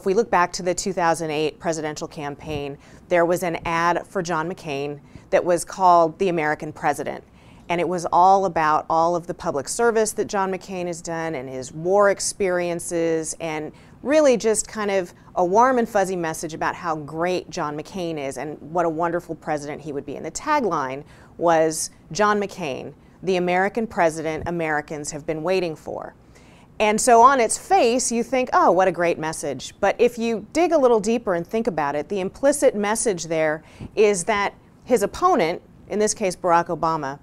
if we look back to the 2008 presidential campaign, there was an ad for John McCain that was called The American President. And it was all about all of the public service that John McCain has done and his war experiences, and really just kind of a warm and fuzzy message about how great John McCain is and what a wonderful president he would be. And the tagline was, John McCain, the American president Americans have been waiting for. And so on its face, you think, oh, what a great message. But if you dig a little deeper and think about it, the implicit message there is that his opponent, in this case Barack Obama,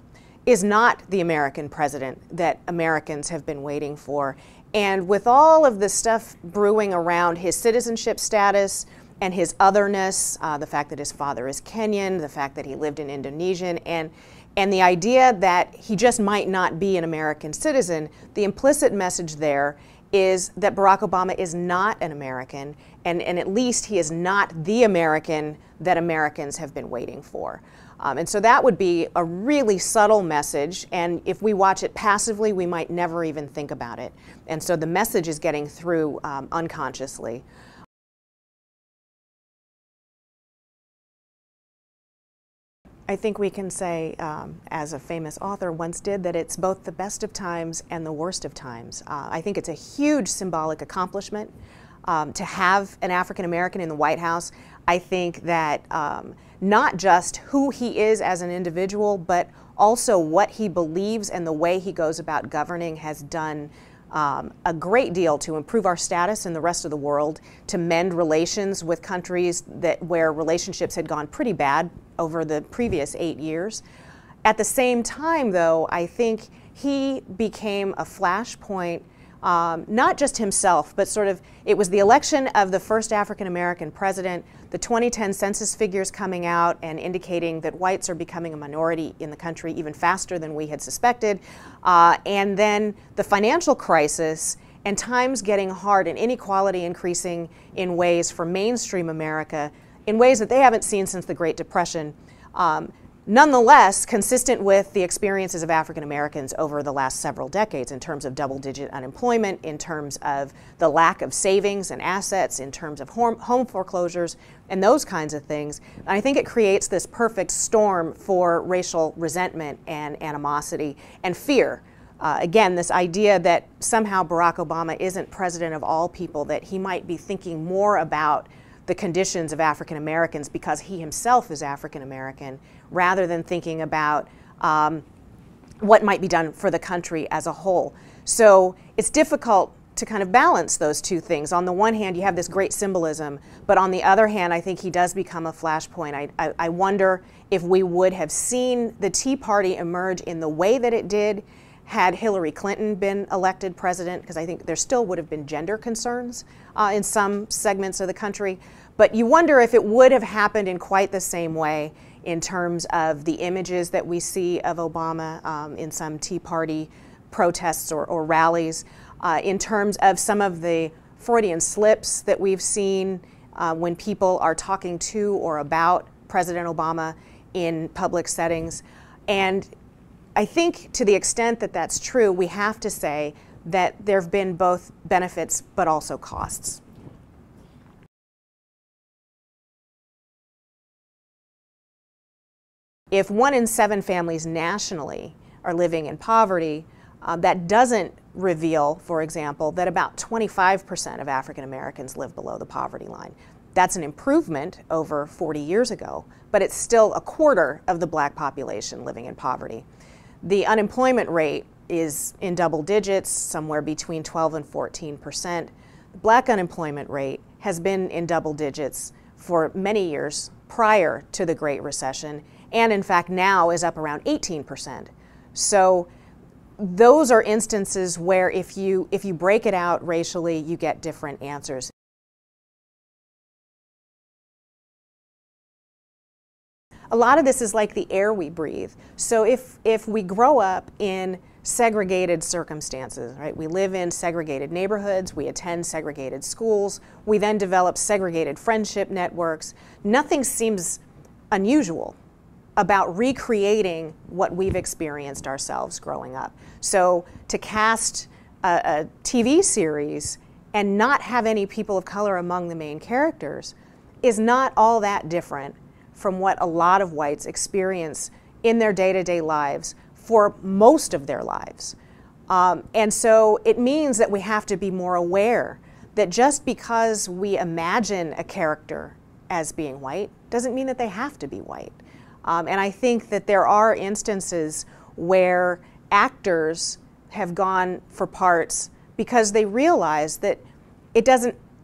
is not the American president that Americans have been waiting for. And with all of the stuff brewing around his citizenship status and his otherness, the fact that his father is Kenyan, the fact that he lived in Indonesia, and the idea that he just might not be an American citizen, the implicit message there is that Barack Obama is not an American, and at least he is not the American that Americans have been waiting for. And so that would be a really subtle message, and if we watch it passively, we might never even think about it. And so the message is getting through unconsciously. I think we can say, as a famous author once did, that it's both the best of times and the worst of times. I think it's a huge symbolic accomplishment to have an African American in the White House. I think that not just who he is as an individual, but also what he believes and the way he goes about governing has done a great deal to improve our status in the rest of the world, to mend relations with countries where relationships had gone pretty bad over the previous 8 years. At the same time, though, I think he became a flashpoint, not just himself, but sort of, it was the election of the first African American president, the 2010 census figures coming out and indicating that whites are becoming a minority in the country even faster than we had suspected, and then the financial crisis and times getting hard and inequality increasing in ways for mainstream America in ways that they haven't seen since the Great Depression. Nonetheless, consistent with the experiences of African Americans over the last several decades in terms of double-digit unemployment, in terms of the lack of savings and assets, in terms of home foreclosures, and those kinds of things. And I think it creates this perfect storm for racial resentment and animosity and fear. Again, this idea that somehow Barack Obama isn't president of all people, that he might be thinking more about the conditions of African Americans because he himself is African American, rather than thinking about what might be done for the country as a whole. So it's difficult to kind of balance those two things. On the one hand, you have this great symbolism, but on the other hand, I think he does become a flashpoint. I wonder if we would have seen the Tea Party emerge in the way that it did had Hillary Clinton been elected president, because I think there still would have been gender concerns in some segments of the country. But you wonder if it would have happened in quite the same way in terms of the images that we see of Obama in some Tea Party protests or rallies, in terms of some of the Freudian slips that we've seen when people are talking to or about President Obama in public settings. And I think to the extent that that's true, we have to say that there have been both benefits but also costs. If 1 in 7 families nationally are living in poverty, that doesn't reveal, for example, that about 25% of African Americans live below the poverty line. That's an improvement over 40 years ago, but it's still a quarter of the black population living in poverty. The unemployment rate is in double digits, somewhere between 12 and 14%. The black unemployment rate has been in double digits for many years prior to the Great Recession, and in fact now is up around 18%. So those are instances where if you break it out racially, you get different answers. A lot of this is like the air we breathe. So if we grow up in segregated circumstances, right? We live in segregated neighborhoods, we attend segregated schools, we then develop segregated friendship networks. Nothing seems unusual about recreating what we've experienced ourselves growing up. So to cast a TV series and not have any people of color among the main characters is not all that different from what a lot of whites experience in their day-to-day lives for most of their lives. And so it means that we have to be more aware that just because we imagine a character as being white doesn't mean that they have to be white. And I think that there are instances where actors have gone for parts because they realize that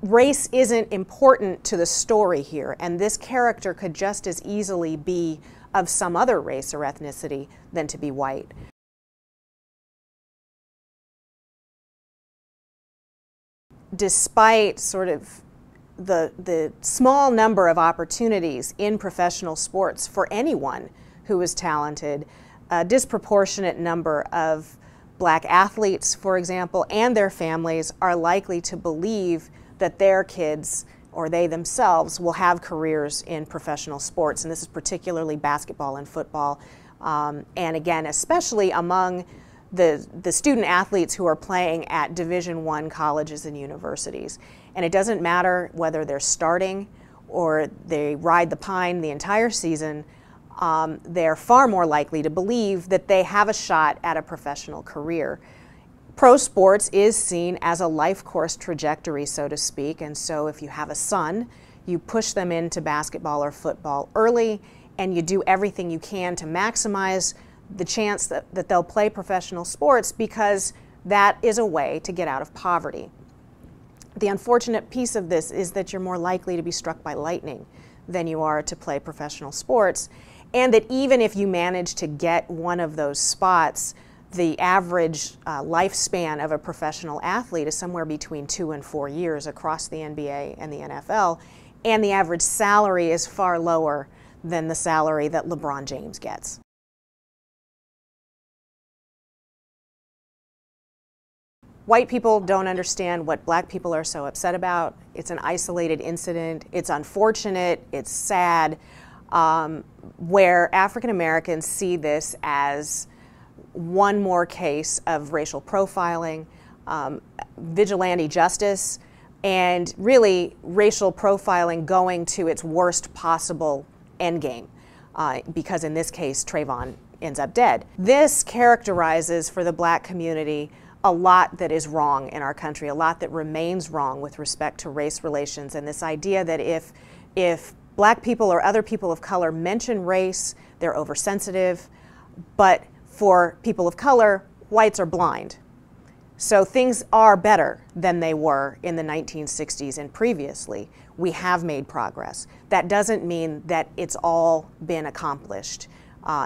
race isn't important to the story here, and this character could just as easily be of some other race or ethnicity than to be white. Despite sort of the small number of opportunities in professional sports for anyone who is talented, a disproportionate number of black athletes, for example, and their families are likely to believe that their kids or they themselves will have careers in professional sports, and this is particularly basketball and football, and again, especially among the student athletes who are playing at Division I colleges and universities. And it doesn't matter whether they're starting or they ride the pine the entire season, they're far more likely to believe that they have a shot at a professional career. Pro sports is seen as a life course trajectory, so to speak, and so if you have a son, you push them into basketball or football early, and you do everything you can to maximize the chance that they'll play professional sports, because that is a way to get out of poverty. The unfortunate piece of this is that you're more likely to be struck by lightning than you are to play professional sports, and that even if you manage to get one of those spots, the average lifespan of a professional athlete is somewhere between 2 and 4 years across the NBA and the NFL, and the average salary is far lower than the salary that LeBron James gets. White people don't understand what black people are so upset about. It's an isolated incident. It's unfortunate. It's sad. Where African Americans see this as one more case of racial profiling, vigilante justice, and really racial profiling going to its worst possible endgame, because in this case, Trayvon ends up dead. This characterizes for the black community a lot that is wrong in our country, a lot that remains wrong with respect to race relations, and this idea that if black people or other people of color mention race, they're oversensitive, but for people of color, whites are blind. So things are better than they were in the 1960s and previously. We have made progress. That doesn't mean that it's all been accomplished.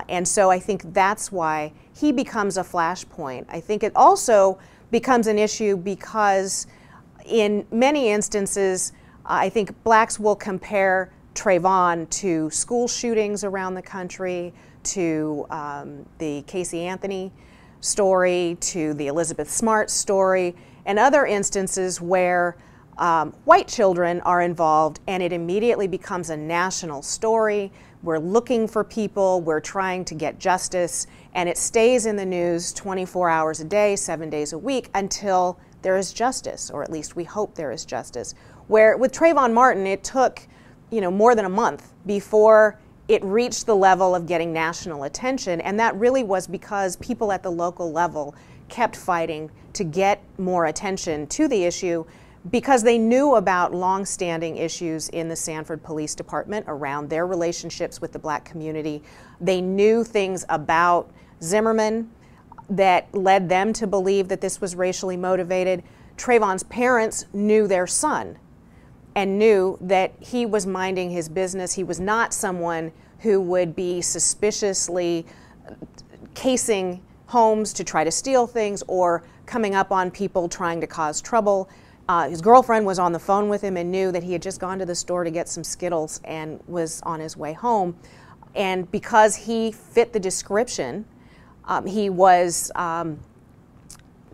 And so I think that's why he becomes a flashpoint. I think it also becomes an issue because in many instances, I think blacks will compare Trayvon to school shootings around the country, to the Casey Anthony story, to the Elizabeth Smart story, and other instances where white children are involved and it immediately becomes a national story. We're looking for people, we're trying to get justice, and it stays in the news 24 hours a day, 7 days a week until there is justice, or at least we hope there is justice. Where with Trayvon Martin, it took more than a month before it reached the level of getting national attention, and that really was because people at the local level kept fighting to get more attention to the issue because they knew about long-standing issues in the Sanford Police Department around their relationships with the black community. They knew things about Zimmerman that led them to believe that this was racially motivated. Trayvon's parents knew their son and knew that he was minding his business. He was not someone who would be suspiciously casing homes to try to steal things or coming up on people trying to cause trouble. His girlfriend was on the phone with him and knew that he had just gone to the store to get some Skittles and was on his way home. And because he fit the description, he was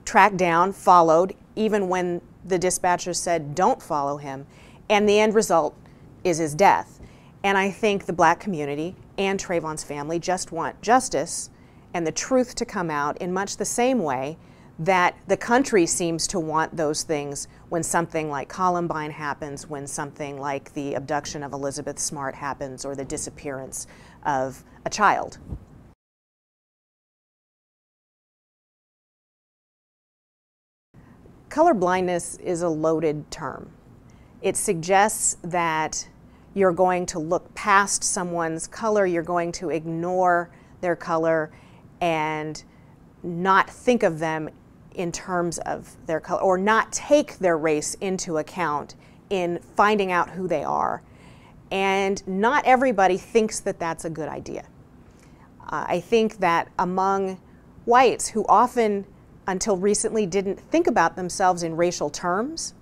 tracked down, followed, even when the dispatcher said don't follow him. And the end result is his death. And I think the black community and Trayvon's family just want justice and the truth to come out in much the same way that the country seems to want those things when something like Columbine happens, when something like the abduction of Elizabeth Smart happens, or the disappearance of a child. Color blindness is a loaded term. It suggests that you're going to look past someone's color, you're going to ignore their color and not think of them in terms of their color, or not take their race into account in finding out who they are. And not everybody thinks that that's a good idea. I think that among whites who often, until recently, didn't think about themselves in racial terms,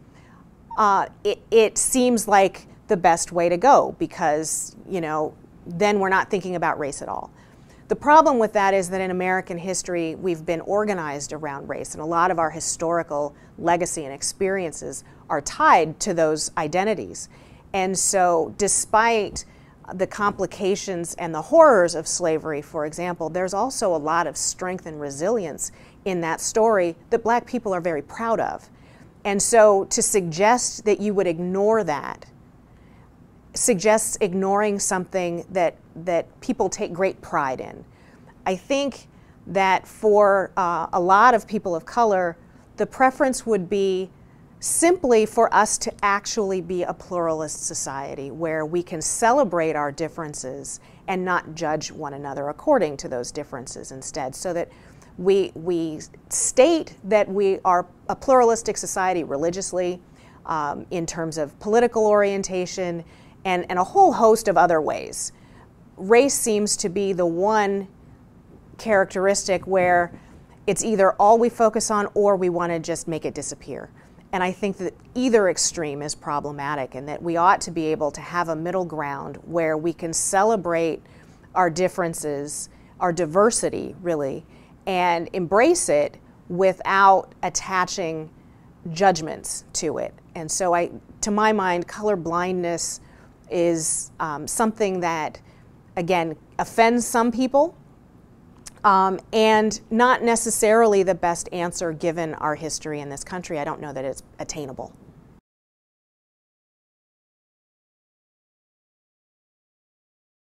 it seems like the best way to go, because, you know, then we're not thinking about race at all. The problem with that is that in American history, we've been organized around race, and a lot of our historical legacy and experiences are tied to those identities. And so despite the complications and the horrors of slavery, for example, there's also a lot of strength and resilience in that story that Black people are very proud of. And so to suggest that you would ignore that suggests ignoring something that people take great pride in. I think that for a lot of people of color, the preference would be simply for us to actually be a pluralist society where we can celebrate our differences and not judge one another according to those differences instead, so that we state that we are a pluralistic society religiously, in terms of political orientation, and a whole host of other ways. Race seems to be the one characteristic where it's either all we focus on or we want to just make it disappear. And I think that either extreme is problematic, and that we ought to be able to have a middle ground where we can celebrate our differences, our diversity really, and embrace it without attaching judgments to it. And so to my mind, color blindness is something that, again, offends some people, and not necessarily the best answer given our history in this country. I don't know that it's attainable.